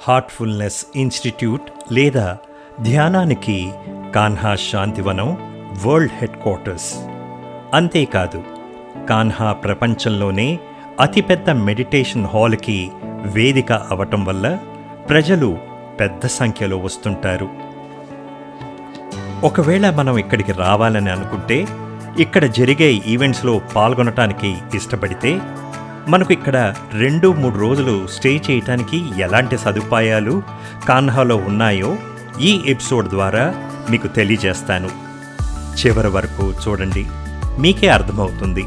Heartfulness institute లేదా ధ్యానానికి Kanha Shantivanam world head quarters. అంతేకాదు, కాన్హా ప్రపంచంలోనే అతిపెద్ద మెడిటేషన్ హాల్కి వేదిక అవటం వల్ల ప్రజలు పెద్ద సంఖ్యలో వస్తుంటారు. ఒకవేళ మనం ఇక్కడికి రావాలని అనుకుంటే, ఇక్కడ జరిగే ఈవెంట్స్లో పాల్గొనటానికి ఇష్టపడితే, మనకు ఇక్కడ 2-3 రోజులు స్టే చేయటానికి ఎలాంటి సదుపాయాలు కాన్హాలో ఉన్నాయో ఈ ఎపిసోడ్ ద్వారా మీకు తెలియజేస్తాను. చివరి వరకు చూడండి, మీకే అర్థమవుతుంది.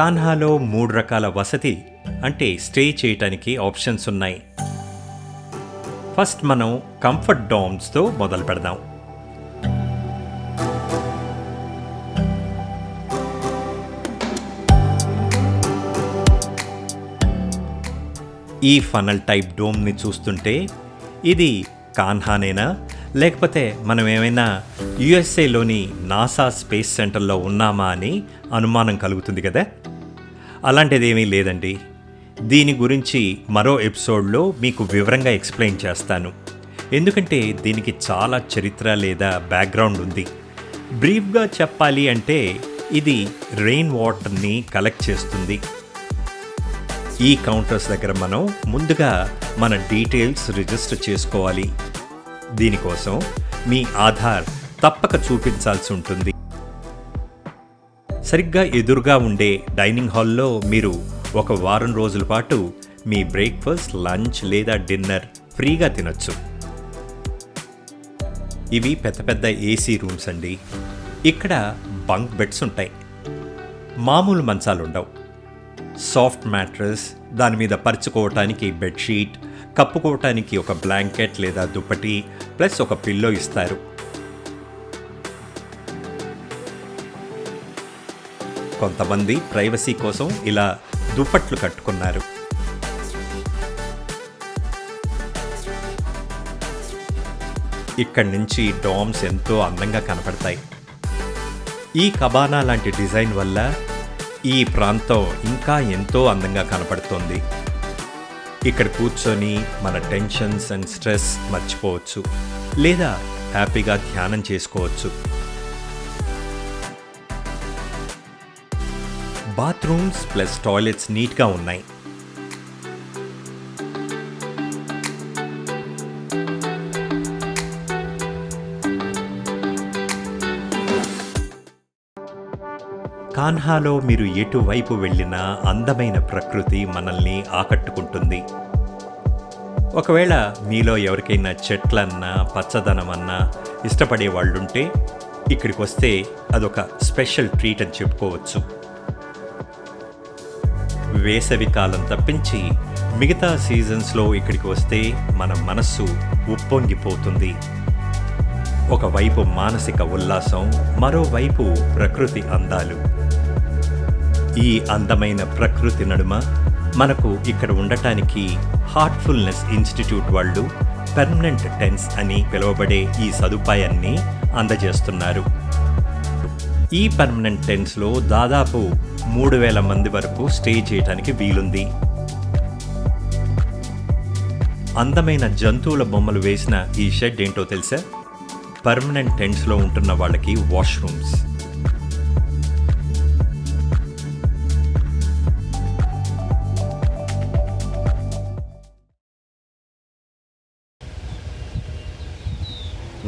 కాన్హాలో 3 రకాల వసతి అంటే స్టే చేయటానికి ఆప్షన్స్ ఉన్నాయి. ఫస్ట్ మనం కంఫర్ట్ డామ్స్తో మొదలు పెడదాం. ఈ ఫనల్ టైప్ డోమ్ని చూస్తుంటే ఇది కాన్హానేనా, లేకపోతే మనం ఏమైనా యుఎస్ఏలోని నాసా స్పేస్ సెంటర్లో ఉన్నామా అని అనుమానం కలుగుతుంది కదా. అలాంటిదేమీ లేదండి. దీని గురించి మరో ఎపిసోడ్లో మీకు వివరంగా ఎక్స్ప్లెయిన్ చేస్తాను. ఎందుకంటే దీనికి చాలా చరిత్ర లేదా బ్యాక్గ్రౌండ్ ఉంది. బ్రీఫ్గా చెప్పాలి అంటే ఇది రెయిన్ వాటర్ని కలెక్ట్ చేస్తుంది. ఈ కౌంటర్స్ దగ్గర మనం ముందుగా మన డీటెయిల్స్ రిజిస్టర్ చేసుకోవాలి. దీనికోసం మీ ఆధార్ తప్పక చూపించాల్సి ఉంటుంది. సరిగ్గా ఎదురుగా ఉండే డైనింగ్ హాల్లో మీరు ఒక వారం రోజుల పాటు మీ బ్రేక్ఫాస్ట్, లంచ్ లేదా డిన్నర్ ఫ్రీగా తినొచ్చు. ఇవి పెద్ద పెద్ద ఏసీ రూమ్స్ అండి. ఇక్కడ బంక్ బెడ్స్ ఉంటాయి. మామూలు మంచాలు ఉండవు. సాఫ్ట్ మ్యాట్రెస్, దాని మీద పరుచుకోవటానికి బెడ్షీట్, కప్పుకోవటానికి ఒక బ్లాంకెట్ లేదా దుప్పటి ప్లస్ ఒక పిల్లో ఇస్తారు. కొంతమంది ప్రైవసీ కోసం ఇలా దుప్పట్లు కట్టుకున్నారు. ఇక్కడి నుంచి డామ్స్ ఎంతో అందంగా కనపడతాయి. ఈ కబానా లాంటి డిజైన్ వల్ల ఈ ప్రాంతం ఇంకా ఎంతో అందంగా కనపడుతోంది. ఇక్కడ కూర్చొని మన టెన్షన్స్ అండ్ స్ట్రెస్ మర్చిపోవచ్చు, లేదా హ్యాపీగా ధ్యానం చేసుకోవచ్చు. బాత్రూమ్స్ ప్లస్ టాయిలెట్స్ నీట్గా ఉన్నాయి. కాన్హాలో మీరు ఎటువైపు వెళ్ళినా అందమైన ప్రకృతి మనల్ని ఆకట్టుకుంటుంది. ఒకవేళ మీలో ఎవరికైనా చెట్లన్నా పచ్చదనమన్నా ఇష్టపడే వాళ్ళుంటే ఇక్కడికి వస్తే అదొక స్పెషల్ ట్రీట్ అని చెప్పుకోవచ్చు. వేసవి కాలం తప్పించి మిగతా సీజన్స్లో ఇక్కడికి వస్తే మన మనస్సు ఉప్పొంగిపోతుంది. ఒకవైపు మానసిక ఉల్లాసం, మరోవైపు ప్రకృతి అందాలు. ఈ అందమైన ప్రకృతి నడుమ మనకు ఇక్కడ ఉండటానికి హార్ట్ఫుల్నెస్ ఇన్స్టిట్యూట్ వాళ్ళు పర్మనెంట్ టెంట్స్ అని పిలువబడే ఈ సదుపాయాన్ని అందజేస్తున్నారు. ఈ పర్మనెంట్ టెంట్స్లో దాదాపు 3,000 మంది వరకు స్టే చేయడానికి వీలుంది. అందమైన జంతువుల బొమ్మలు వేసిన ఈ షెడ్ ఏంటో తెలుసా? పర్మనెంట్ టెంట్స్లో ఉంటున్న వాళ్ళకి వాష్రూమ్స్.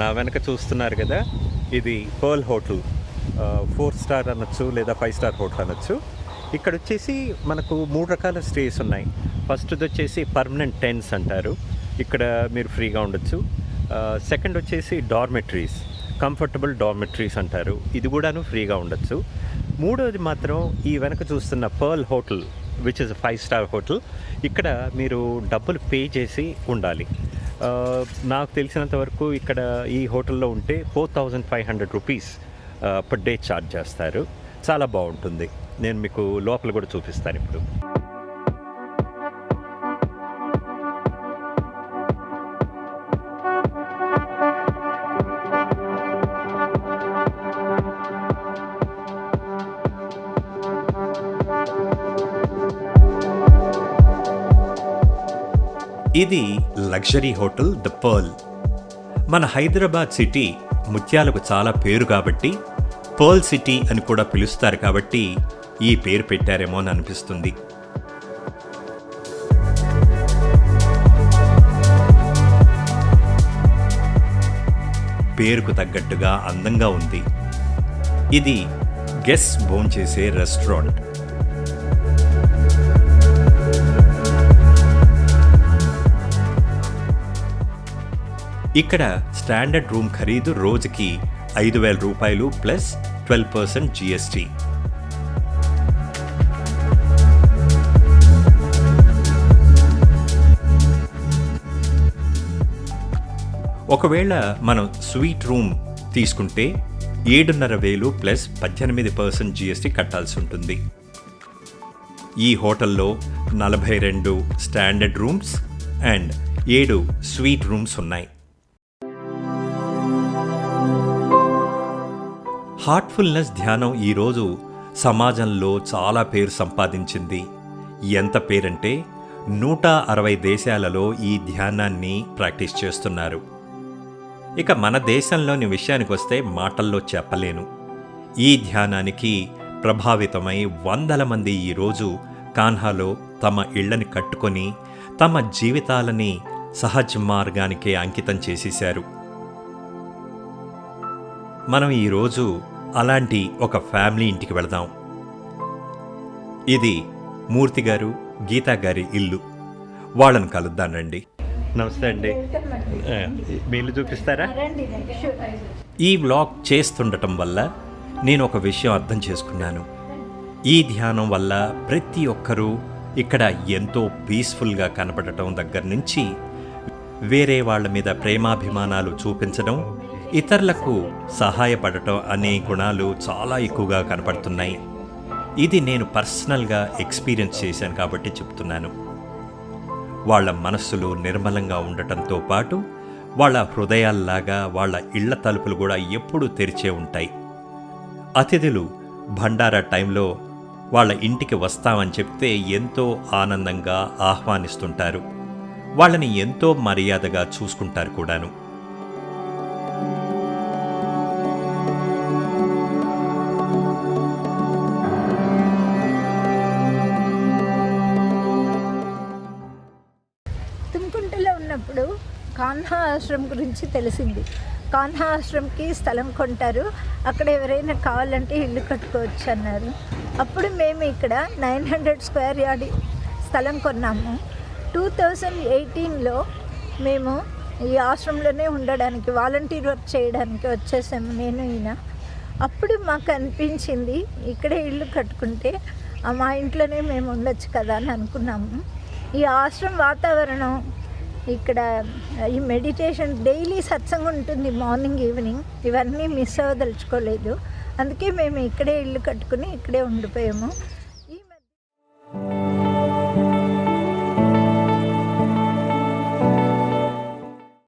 నా వెనక చూస్తున్నారు కదా, ఇది పర్ల్ హోటల్. 4 స్టార్ అనొచ్చు లేదా 5 స్టార్ హోటల్ అనొచ్చు. ఇక్కడ వచ్చేసి మనకు 3 రకాల స్టేస్ ఉన్నాయి. ఫస్ట్ది వచ్చేసి పర్మనెంట్ టెంట్స్ అంటారు. ఇక్కడ మీరు ఫ్రీగా ఉండొచ్చు. సెకండ్ వచ్చేసి డార్మెటరీస్, కంఫర్టబుల్ డార్మెటరీస్ అంటారు. ఇది కూడాను ఫ్రీగా ఉండొచ్చు. మూడోది మాత్రం ఈ వెనక చూస్తున్న pearl hotel, which is 5 star hotel. ఇక్కడ మీరు డబ్బులు పే చేసి ఉండాలి. నాకు తెలిసినంత వరకు ఇక్కడ ఈ హోటల్లో ఉంటే 4,500 రూపీస్ పర్ డే ఛార్జ్ చేస్తారు. చాలా బాగుంటుంది. నేను మీకు లోపల కూడా చూపిస్తాను ఇప్పుడు. ఇది లగ్జరీ హోటల్ ద పర్ల్. మన హైదరాబాద్ సిటీ ముత్యాలకు చాలా పేరు కాబట్టి పర్ల్ సిటీ అని కూడా పిలుస్తారు కాబట్టి ఈ పేరు పెట్టారేమో అని అనిపిస్తుంది. పేరుకు తగ్గట్టుగా అందంగా ఉంది. ఇది గెస్ట్ భోంచేసే రెస్టారెంట్. ఇక్కడ స్టాండర్డ్ రూమ్ ఖరీదు రోజుకి 5,000 రూపాయలు ప్లస్ 12% GST. ఒకవేళ మనం స్వీట్ రూమ్ తీసుకుంటే 7,500 ప్లస్ 18% GST కట్టాల్సి ఉంటుంది. ఈ హోటల్లో 42 standard rooms and 7 sweet rooms ఉన్నాయి. హార్ట్ఫుల్నెస్ ధ్యానం ఈరోజు సమాజంలో చాలా పేరు సంపాదించింది. ఎంత పేరంటే 160 దేశాలలో ఈ ధ్యానాన్ని ప్రాక్టీస్ చేస్తున్నారు. ఇక మన దేశంలోని విషయానికి వస్తే మాటల్లో చెప్పలేను. ఈ ధ్యానానికి ప్రభావితమై వందల మంది ఈరోజు కాన్హాలో తమ ఇళ్లని కట్టుకొని తమ జీవితాలని సహజ్ మార్గానికే అంకితం చేసేశారు. మనం ఈరోజు అలాంటి ఒక ఫ్యామిలీ ఇంటికి వెళదాం. ఇది మూర్తి గారు, గీతా గారి ఇల్లు. వాళ్ళను కలుద్దాం రండి. నమస్తే అండి. మీ ఇల్లు చూపిస్తారా? ఈ వ్లాగ్ చేస్తుండటం వల్ల నేను ఒక విషయం అర్థం చేసుకున్నాను. ఈ ధ్యానం వల్ల ప్రతి ఒక్కరూ ఇక్కడ ఎంతో పీస్ఫుల్గా కనపడటం దగ్గర నుంచి వేరే వాళ్ళ మీద ప్రేమాభిమానాలు చూపించడం, ఇతరులకు సహాయపడటం అనే గుణాలు చాలా ఎక్కువగా కనపడుతున్నాయి. ఇది నేను పర్సనల్గా ఎక్స్పీరియన్స్ చేశాను కాబట్టి చెప్తున్నాను. వాళ్ళ మనస్సులు నిర్మలంగా ఉండటంతో పాటు వాళ్ళ హృదయాల్లాగా వాళ్ళ ఇళ్ల తలుపులు కూడా ఎప్పుడూ తెరిచే ఉంటాయి. అతిథులు భండారా టైంలో వాళ్ళ ఇంటికి వస్తామని చెప్తే ఎంతో ఆనందంగా ఆహ్వానిస్తుంటారు. వాళ్ళని ఎంతో మర్యాదగా చూసుకుంటారు కూడాను. తుమ్కుంటలో ఉన్నప్పుడు కాన్హా ఆశ్రమం గురించి తెలిసింది. కాన్హా ఆశ్రమంకి స్థలం కొంటారు, అక్కడ ఎవరైనా కావాలంటే ఇల్లు కట్టుకోవచ్చు అన్నారు. అప్పుడు మేము ఇక్కడ 900 స్క్వేర్ యార్డ్ స్థలం కొన్నాము. 2018లో మేము ఈ ఆశ్రమంలోనే ఉండడానికి, వాలంటీర్ వర్క్ చేయడానికి వచ్చేసాము నేను ఈయన. అప్పుడు మాకు అనిపించింది ఇక్కడే ఇల్లు కట్టుకుంటే మా ఇంట్లోనే మేము ఉండొచ్చు కదా అని అనుకున్నాము. ఈ ఆశ్రమం వాతావరణం, ఇక్కడ ఈ మెడిటేషన్, డైలీ సత్సంగం ఉంటుంది మార్నింగ్ ఈవినింగ్, ఇవన్నీ మిస్ అవ్వదలుచుకోలేదు. అందుకే మేము ఇక్కడే ఇల్లు కట్టుకుని ఇక్కడే ఉండిపోయాము.